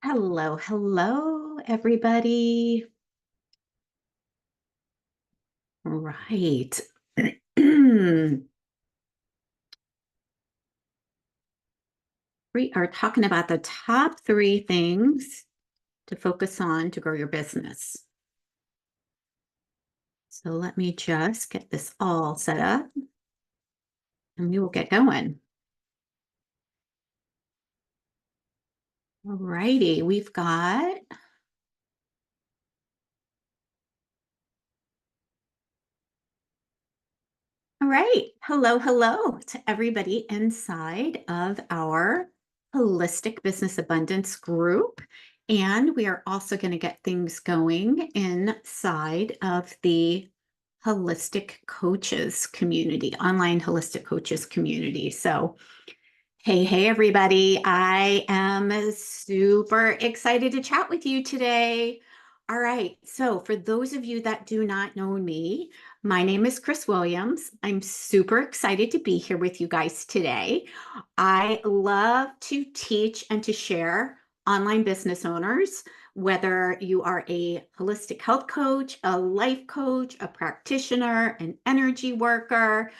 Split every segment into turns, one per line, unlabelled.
Hello, hello, everybody. Right. We are talking about the top three things to focus on to grow your business. So let me just get this all set up and we will get going. All righty, we've got all right. Hello, hello to everybody inside of our Holistic Business Abundance group. And we are also going to get things going inside of the Holistic Coaches community, online Holistic Coaches community. So, hey, everybody. I am super excited to chat with you today. All right. So, for those of you that do not know me, my name is Chris Williams. I'm super excited to be here with you guys today. I love to teach and to share online business owners, whether you are a holistic health coach, a life coach, a practitioner, an energy worker,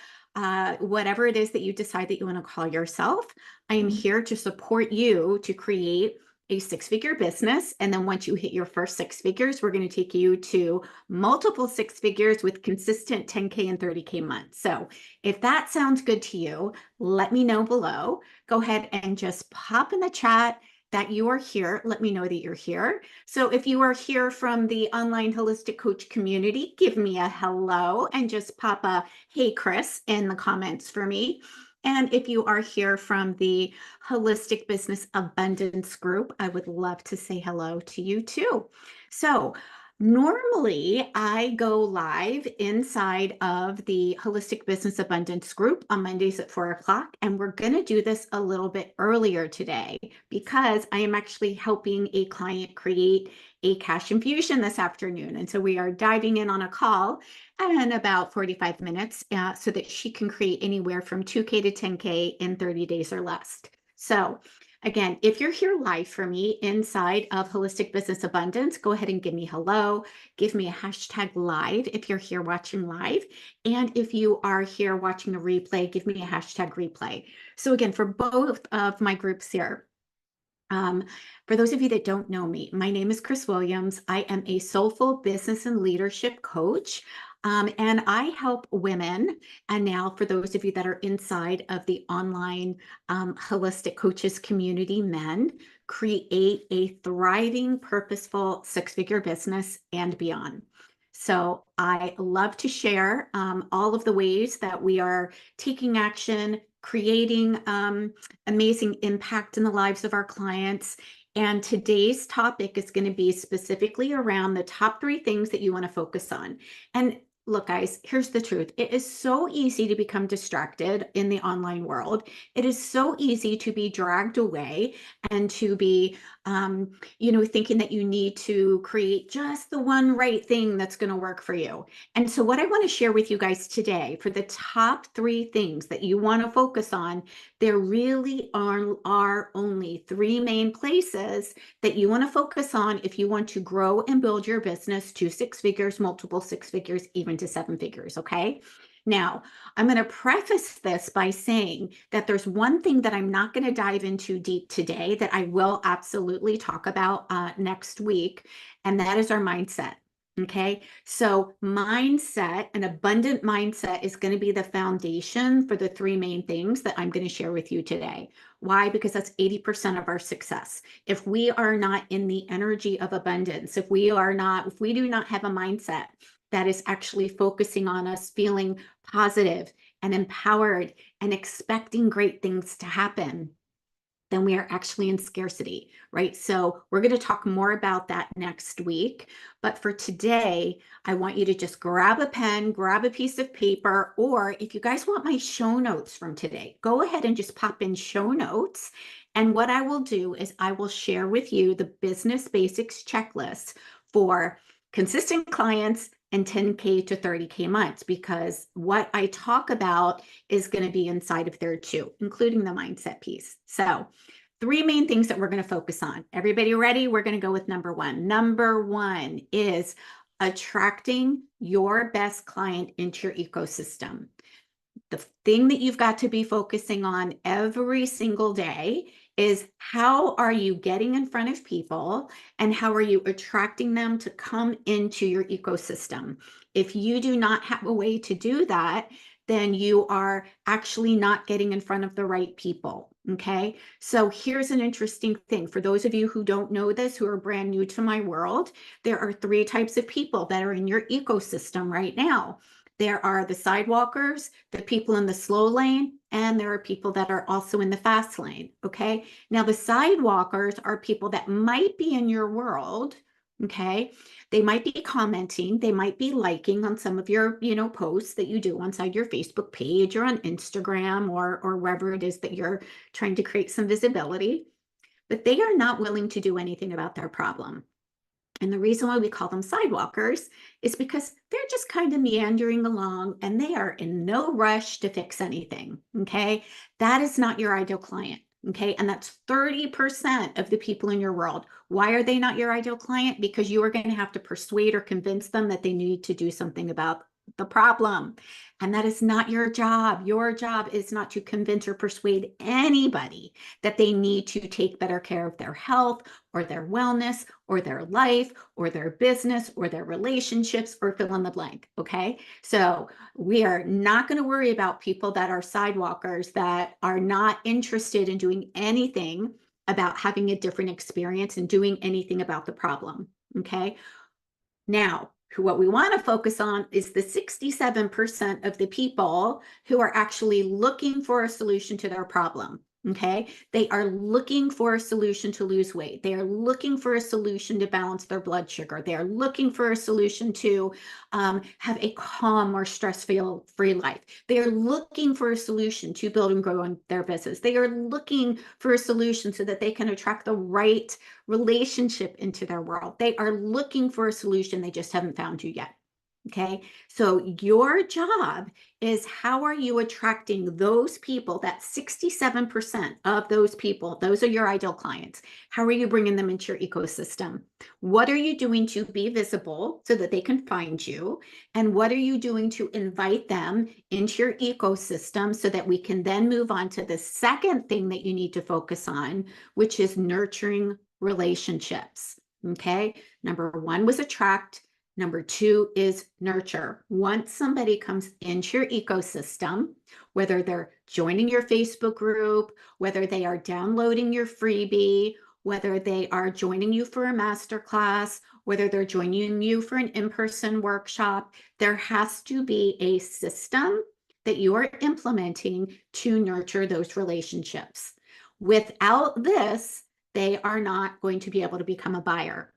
whatever it is that you decide that you want to call yourself. I am here to support you to create a six-figure business. And then once you hit your first six figures, we're going to take you to multiple six figures with consistent 10K and 30K months. So if that sounds good to you, let me know below. Go ahead and just pop in the chat that you are here. Let me know that you're here. So if you are here from the online holistic coach community, give me a hello and just pop a hey Chris in the comments for me. And if you are here from the Holistic Business Abundance group, I would love to say hello to you too. So normally I go live inside of the Holistic Business Abundance group on Mondays at 4 o'clock. And we're going to do this a little bit earlier today because I am actually helping a client create a cash infusion this afternoon. And so we are diving in on a call in about 45 minutes so that she can create anywhere from 2K to 10K in 30 days or less. So again, if you're here live for me inside of Holistic Business Abundance, go ahead and give me hello. Give me a hashtag live if you're here watching live. And if you are here watching a replay, give me a hashtag replay. So again, for both of my groups here, for those of you that don't know me, my name is Chris Williams. I am a soulful business and leadership coach. And I help women. And now for those of you that are inside of the online holistic coaches community, men, create a thriving, purposeful six-figure business and beyond. So I love to share all of the ways that we are taking action, creating amazing impact in the lives of our clients. And today's topic is going to be specifically around the top three things that you want to focus on. And look, guys, here's the truth. It is so easy to become distracted in the online world. It is so easy to be dragged away and to be, thinking that you need to create just the one right thing that's going to work for you. And so what I want to share with you guys today for the top three things that you want to focus on, there really are only three main places that you want to focus on if you want to grow and build your business to six figures, multiple six figures, even to seven figures, okay? Now, I'm going to preface this by saying that there's one thing that I'm not going to dive into deep today that I will absolutely talk about next week, and that is our mindset. Okay, so mindset, an abundant mindset is going to be the foundation for the three main things that I'm going to share with you today. Why? Because that's 80% of our success. If we are not in the energy of abundance, if we do not have a mindset that is actually focusing on us feeling positive and empowered and expecting great things to happen, then we are actually in scarcity, right? So we're going to talk more about that next week. But for today, I want you to just grab a pen, grab a piece of paper, or if you guys want my show notes from today, go ahead and just pop in show notes. And what I will do is I will share with you the business basics checklist for consistent clients and 10K to 30K months, because what I talk about is going to be inside of there too, including the mindset piece. So three main things that we're going to focus on. Everybody ready? We're going to go with number one. Number one is attracting your best client into your ecosystem. The thing that you've got to be focusing on every single day is how are you getting in front of people and how are you attracting them to come into your ecosystem? If you do not have a way to do that, then you are actually not getting in front of the right people. Okay. So here's an interesting thing. For those of you who don't know this, who are brand new to my world, there are three types of people that are in your ecosystem right now. There are the sidewalkers, the people in the slow lane, and there are people that are also in the fast lane, okay? Now, the sidewalkers are people that might be in your world, okay? They might be commenting, they might be liking on some of your, posts that you do inside your Facebook page or on Instagram or wherever it is that you're trying to create some visibility, but they are not willing to do anything about their problem. And the reason why we call them sidewalkers is because they're just kind of meandering along and they are in no rush to fix anything. Okay. That is not your ideal client. Okay. And that's 30% of the people in your world. Why are they not your ideal client? Because you are going to have to persuade or convince them that they need to do something about the problem. And that is not your job. Your job is not to convince or persuade anybody that they need to take better care of their health or their wellness or their life or their business or their relationships or fill in the blank. Okay. So we are not going to worry about people that are sidewalkers that are not interested in doing anything about having a different experience and doing anything about the problem. Okay. Now, what we want to focus on is the 67% of the people who are actually looking for a solution to their problem. Okay. They are looking for a solution to lose weight. They are looking for a solution to balance their blood sugar. They are looking for a solution to have a calm or stress-free life. They are looking for a solution to build and grow their business. They are looking for a solution so that they can attract the right relationship into their world. They are looking for a solution. They just haven't found you yet. Okay. So your job is how are you attracting those people, that 67% of those people, those are your ideal clients. How are you bringing them into your ecosystem? What are you doing to be visible so that they can find you? And what are you doing to invite them into your ecosystem so that we can then move on to the second thing that you need to focus on, which is nurturing relationships. Okay. Number one was attract. Number two is nurture. Once somebody comes into your ecosystem, whether they're joining your Facebook group, whether they are downloading your freebie, whether they are joining you for a masterclass, whether they're joining you for an in-person workshop, there has to be a system that you are implementing to nurture those relationships. Without this, they are not going to be able to become a buyer.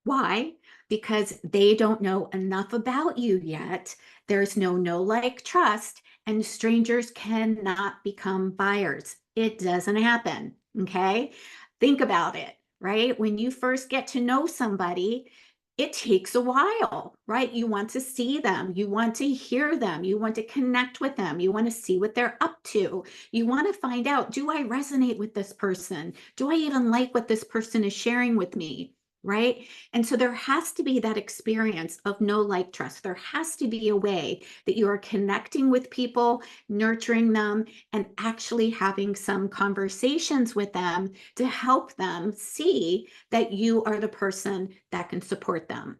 Why? Because they don't know enough about you yet. There's no like, trust, and strangers cannot become buyers. It doesn't happen. Okay. Think about it, right? When you first get to know somebody, it takes a while, right? You want to see them. You want to hear them. You want to connect with them. You want to see what they're up to. You want to find out, do I resonate with this person? Do I even like what this person is sharing with me? Right? And so there has to be that experience of know, like, trust. There has to be a way that you are connecting with people, nurturing them, and actually having some conversations with them to help them see that you are the person that can support them.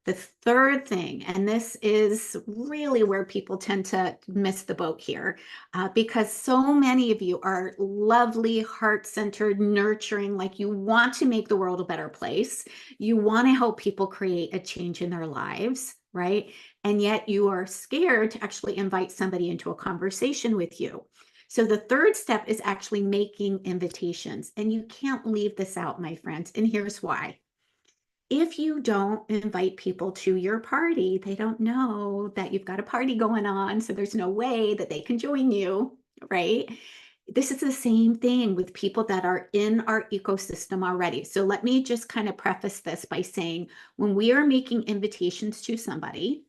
The third thing, and this is really where people tend to miss the boat here, because so many of you are lovely, heart-centered, nurturing, like you want to make the world a better place. You want to help people create a change in their lives, right? And yet you are scared to actually invite somebody into a conversation with you. So the third step is actually making invitations. And you can't leave this out, my friends. And here's why. If you don't invite people to your party, they don't know that you've got a party going on, so there's no way that they can join you, right? This is the same thing with people that are in our ecosystem already. So let me just kind of preface this by saying, when we are making invitations to somebody,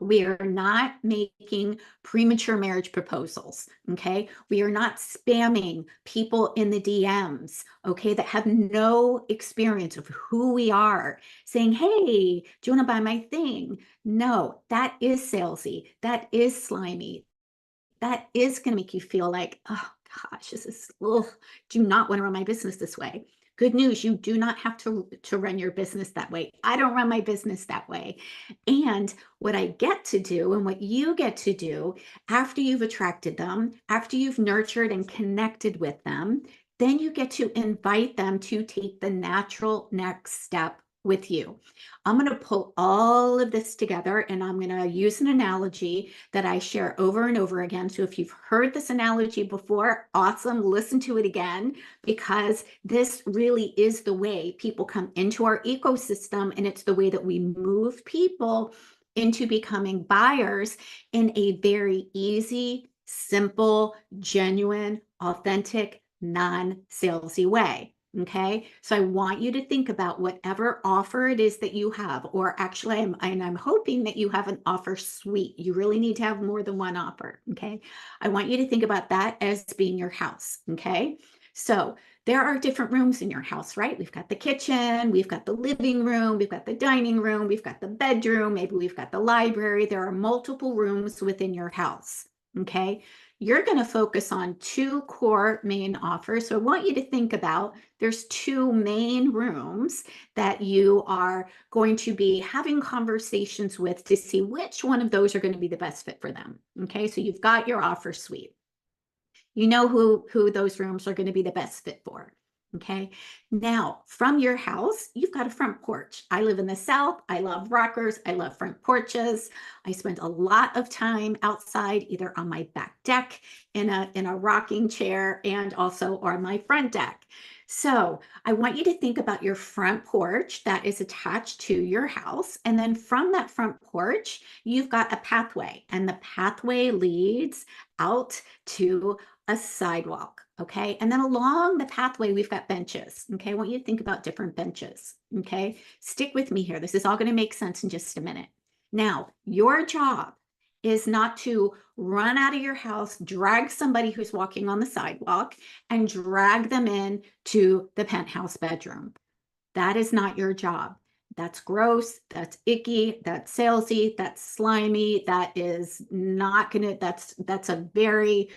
We are not making premature marriage proposals, okay? We are not spamming people in the DMs, okay, that have no experience of who we are, saying, hey, do you want to buy my thing? No, that is salesy. That is slimy. That is going to make you feel like, oh gosh, this is, ugh, do not want to run my business this way. Good news, you do not have to run your business that way. I don't run my business that way. And what I get to do and what you get to do after you've attracted them, after you've nurtured and connected with them, then you get to invite them to take the natural next step with you. I'm going to pull all of this together and I'm going to use an analogy that I share over and over again. So if you've heard this analogy before, awesome, listen to it again, because this really is the way people come into our ecosystem, and it's the way that we move people into becoming buyers in a very easy, simple, genuine, authentic, non-salesy way. Okay, so I want you to think about whatever offer it is that you have, or actually, I'm hoping that you have an offer suite. You really need to have more than one offer. Okay, I want you to think about that as being your house. Okay, so there are different rooms in your house, right? We've got the kitchen, we've got the living room, we've got the dining room, we've got the bedroom, maybe we've got the library. There are multiple rooms within your house. Okay, you're going to focus on two core main offers. So I want you to think about there's two main rooms that you are going to be having conversations with to see which one of those are going to be the best fit for them. Okay, so you've got your offer suite. You know who those rooms are going to be the best fit for. Okay, now from your house, you've got a front porch. I live in the South. I love rockers. I love front porches. I spend a lot of time outside, either on my back deck in a rocking chair, and also on my front deck. So I want you to think about your front porch that is attached to your house. And then from that front porch, you've got a pathway, and the pathway leads out to a sidewalk. Okay. And then along the pathway, we've got benches. Okay. I want you to think about different benches. Okay. Stick with me here. This is all going to make sense in just a minute. Now, your job is not to run out of your house, drag somebody who's walking on the sidewalk, and drag them in to the penthouse bedroom. That is not your job. That's gross. That's icky. That's salesy. That's slimy. That is not gonna, that's a very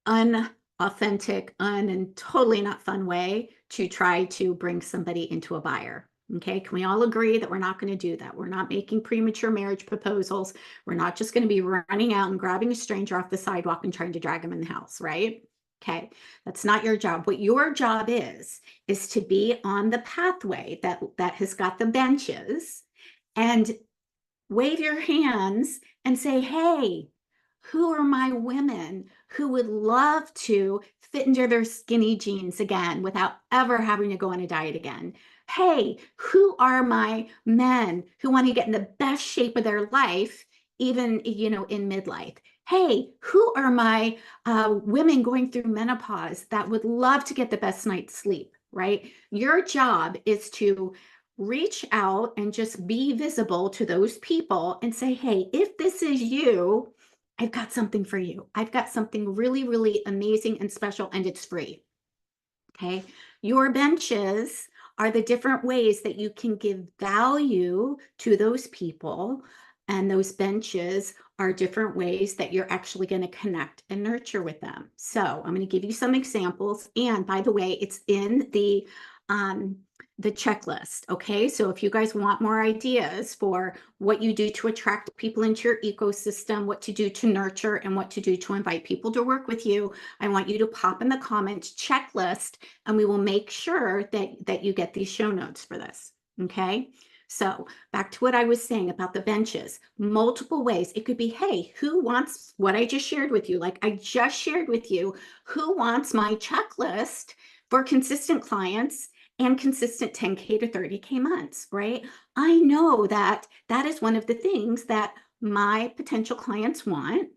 unauthentic, and totally not fun way to try to bring somebody into a buyer. Okay, can we all agree that we're not going to do that? We're not making premature marriage proposals. We're not just going to be running out and grabbing a stranger off the sidewalk and trying to drag them in the house, right? Okay, that's not your job. What your job is to be on the pathway that has got the benches, and wave your hands and say, hey, who are my women who would love to fit into their skinny jeans again without ever having to go on a diet again? Hey, who are my men who want to get in the best shape of their life, even, in midlife? Hey, who are my women going through menopause that would love to get the best night's sleep, right? Your job is to reach out and just be visible to those people and say, hey, if this is you, I've got something for you. I've got something really, really amazing and special, and it's free. Okay. Your benches are the different ways that you can give value to those people. And those benches are different ways that you're actually going to connect and nurture with them. So I'm going to give you some examples. And by the way, it's in the checklist. Okay. So if you guys want more ideas for what you do to attract people into your ecosystem, what to do to nurture, and what to do to invite people to work with you, I want you to pop in the comments checklist, and we will make sure that you get these show notes for this. Okay. So back to what I was saying about the benches, multiple ways. It could be, hey, who wants what I just shared with you? Like I just shared with you, who wants my checklist for consistent clients and consistent 10K to 30K months, right? I know that is one of the things that my potential clients want.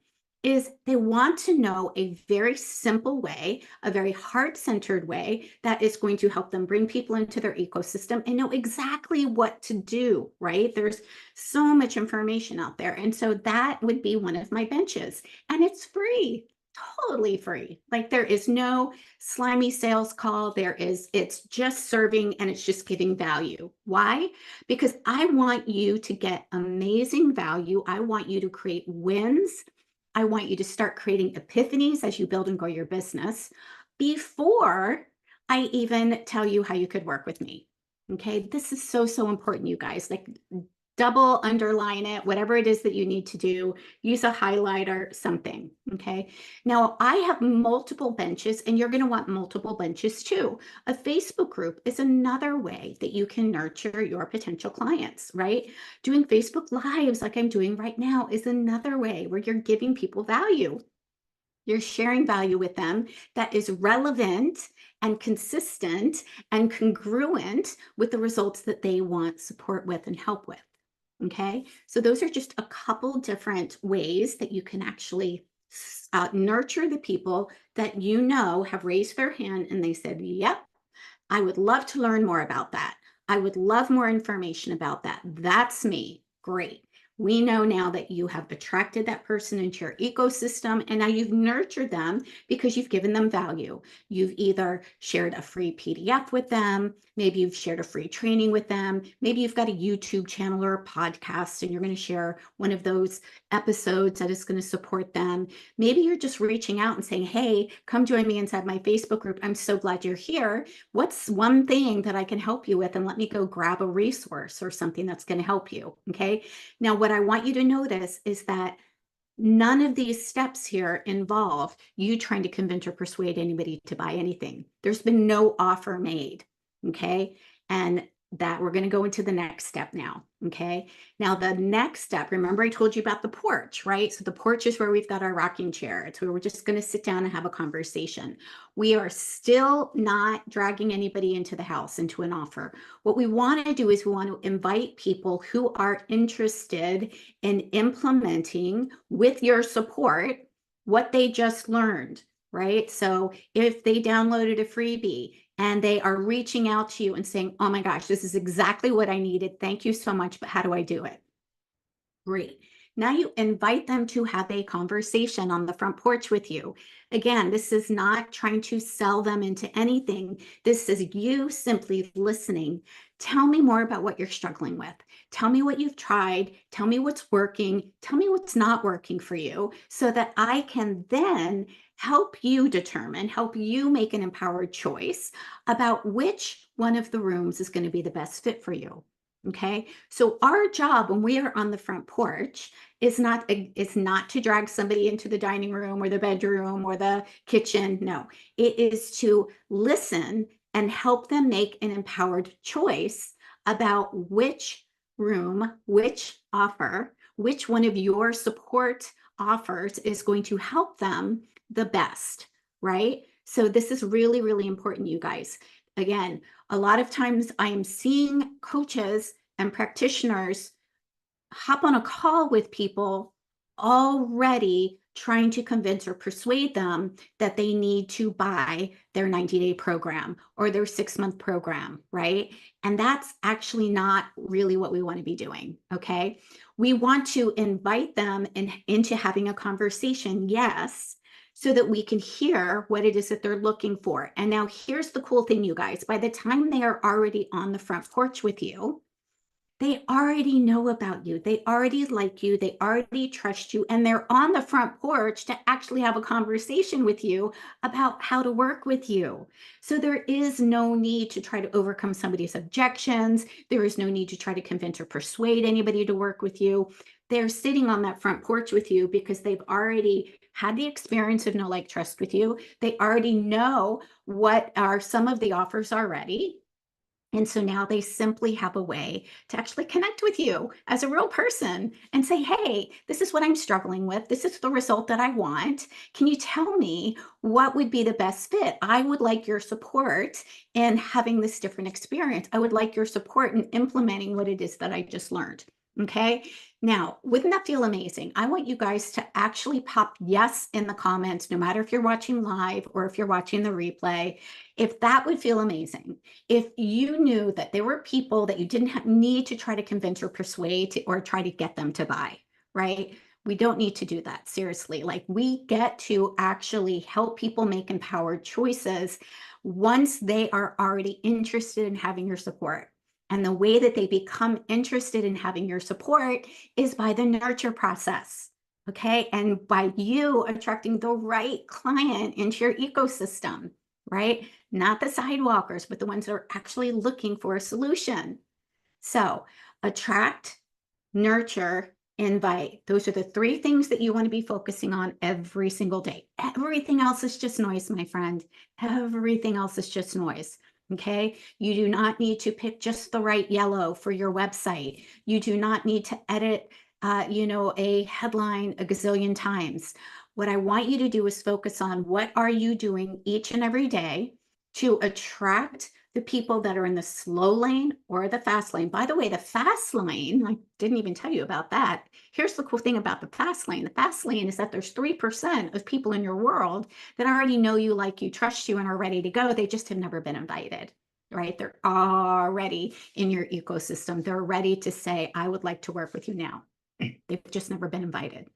is they want to know a very simple way, a very heart-centered way that is going to help them bring people into their ecosystem and know exactly what to do, right? There's so much information out there. And so that would be one of my benches. And it's free, totally free. Like there is no slimy sales call. It's just serving and it's just giving value. Why? Because I want you to get amazing value. I want you to create wins. I want you to start creating epiphanies as you build and grow your business before I even tell you how you could work with me. Okay, this is so, so important, you guys. Like, double underline it, whatever it is that you need to do, use a highlighter, something. Okay, now I have multiple benches, and you're going to want multiple benches too. A Facebook group is another way that you can nurture your potential clients, right? Doing Facebook Lives like I'm doing right now is another way where you're giving people value. You're sharing value with them that is relevant and consistent and congruent with the results that they want support with and help with. Okay, so those are just a couple different ways that you can actually nurture the people that you know have raised their hand and they said, yep, I would love to learn more about that. I would love more information about that. That's me. Great. We know now that you have attracted that person into your ecosystem and now you've nurtured them because you've given them value. You've either shared a free PDF with them, maybe you've shared a free training with them, maybe you've got a YouTube channel or a podcast and you're going to share one of those episodes that is going to support them. Maybe you're just reaching out and saying, hey, come join me inside my Facebook group. I'm so glad you're here. What's one thing that I can help you with? And let me go grab a resource or something that's going to help you. Okay. Now, what I want you to notice is that none of these steps here involve you trying to convince or persuade anybody to buy anything. There's been no offer made. Okay. And that we're going to go into the next step now. Okay. Now, the next step, remember I told you about the porch, right? So the porch is where we've got our rocking chair. It's where we're just going to sit down and have a conversation. We are still not dragging anybody into the house, into an offer. What we want to do is we want to invite people who are interested in implementing with your support what they just learned, right? So if they downloaded a freebie and they are reaching out to you and saying, oh my gosh, this is exactly what I needed. Thank you so much, but how do I do it? Great. Now you invite them to have a conversation on the front porch with you. Again, this is not trying to sell them into anything. This is you simply listening. Tell me more about what you're struggling with. Tell me what you've tried. Tell me what's working. Tell me what's not working for you so that I can then help you determine, help you make an empowered choice about which one of the rooms is going to be the best fit for you. Okay, so our job when we are on the front porch is not to drag somebody into the dining room or the bedroom or the kitchen. No, it is to listen and help them make an empowered choice about which room, which offer, which one of your support offers is going to help them the best, right? So this is really, really important, you guys. Again, a lot of times I am seeing coaches and practitioners hop on a call with people already trying to convince or persuade them that they need to buy their 90-day program or their 6-month program, right? And that's actually not really what we want to be doing, okay? We want to invite them into having a conversation, yes, so that we can hear what it is that they're looking for. And now here's the cool thing, you guys. By the time they are already on the front porch with you, they already know about you. They already like you. They already trust you. And they're on the front porch to actually have a conversation with you about how to work with you. So there is no need to try to overcome somebody's objections. There is no need to try to convince or persuade anybody to work with you. They're sitting on that front porch with you because they've already had the experience of know, like, trust with you. They already know what are some of the offers already. And so now they simply have a way to actually connect with you as a real person and say, hey, this is what I'm struggling with. This is the result that I want. Can you tell me what would be the best fit? I would like your support in having this different experience. I would like your support in implementing what it is that I just learned. Okay. Now, wouldn't that feel amazing? I want you guys to actually pop yes in the comments, no matter if you're watching live or if you're watching the replay. If that would feel amazing, if you knew that there were people that you didn't need to try to convince or persuade or try to get them to buy, right? We don't need to do that. Seriously. Like, we get to actually help people make empowered choices once they are already interested in having your support. And the way that they become interested in having your support is by the nurture process. Okay. And by you attracting the right client into your ecosystem, right? Not the sidewalkers, but the ones that are actually looking for a solution. So attract, nurture, invite. Those are the three things that you want to be focusing on every single day. Everything else is just noise, my friend. Everything else is just noise. Okay. You do not need to pick just the right yellow for your website. You do not need to edit, a headline a gazillion times. What I want you to do is focus on what are you doing each and every day to attract the people that are in the slow lane or the fast lane. By the way, the fast lane, I didn't even tell you about that. Here's the cool thing about the fast lane. The fast lane is that there's 3% of people in your world that already know you, like you, trust you, and are ready to go. They just have never been invited, right? They're already in your ecosystem. They're ready to say, I would like to work with you now. They've just never been invited.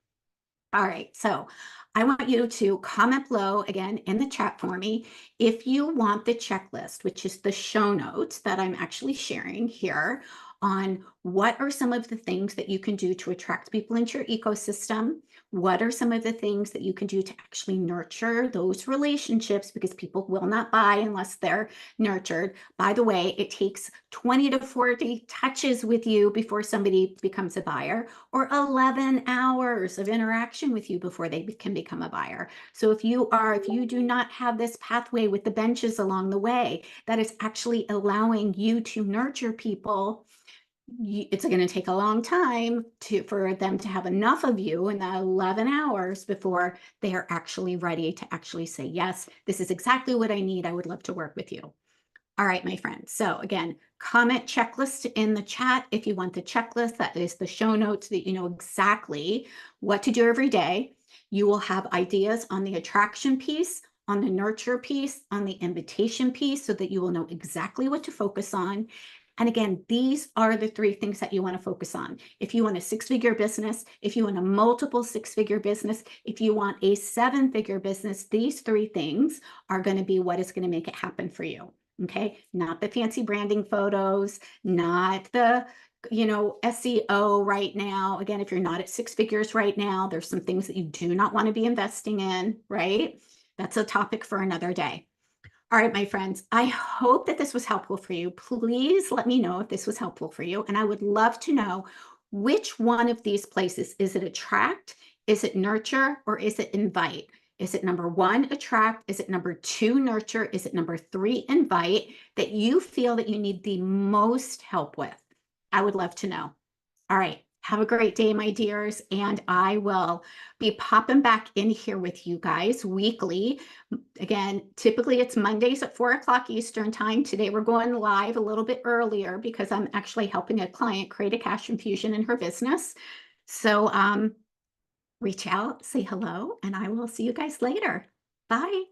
All right, so I want you to comment below again in the chat for me if you want the checklist, which is the show notes that I'm actually sharing here on what are some of the things that you can do to attract people into your ecosystem. What are some of the things that you can do to actually nurture those relationships, because people will not buy unless they're nurtured. By the way, it takes 20 to 40 touches with you before somebody becomes a buyer, or 11 hours of interaction with you before they can become a buyer. So if you do not have this pathway with the benches along the way that is actually allowing you to nurture people, it's going to take a long time for them to have enough of you in the 11 hours before they are actually ready to actually say, yes, this is exactly what I need. I would love to work with you. All right, my friends. So again, comment checklist in the chat if you want the checklist. That is the show notes that you know exactly what to do every day. You will have ideas on the attraction piece, on the nurture piece, on the invitation piece, so that you will know exactly what to focus on. And again, these are the three things that you want to focus on. If you want a 6-figure business, if you want a multiple 6-figure business, if you want a 7-figure business, these three things are going to be what is going to make it happen for you. Okay, not the fancy branding photos, not the SEO right now. Again, if you're not at 6 figures right now, there's some things that you do not want to be investing in, right? That's a topic for another day. All right, my friends, I hope that this was helpful for you. Please let me know if this was helpful for you. And I would love to know which one of these places. Is it attract? Is it nurture? Or is it invite? Is it number 1, attract? Is it number 2, nurture? Is it number 3, invite, that you feel that you need the most help with? I would love to know. All right. Have a great day, my dears. And I will be popping back in here with you guys weekly. Again, typically it's Mondays at 4 o'clock Eastern time. Today we're going live a little bit earlier because I'm actually helping a client create a cash infusion in her business. So reach out, say hello, and I will see you guys later. Bye.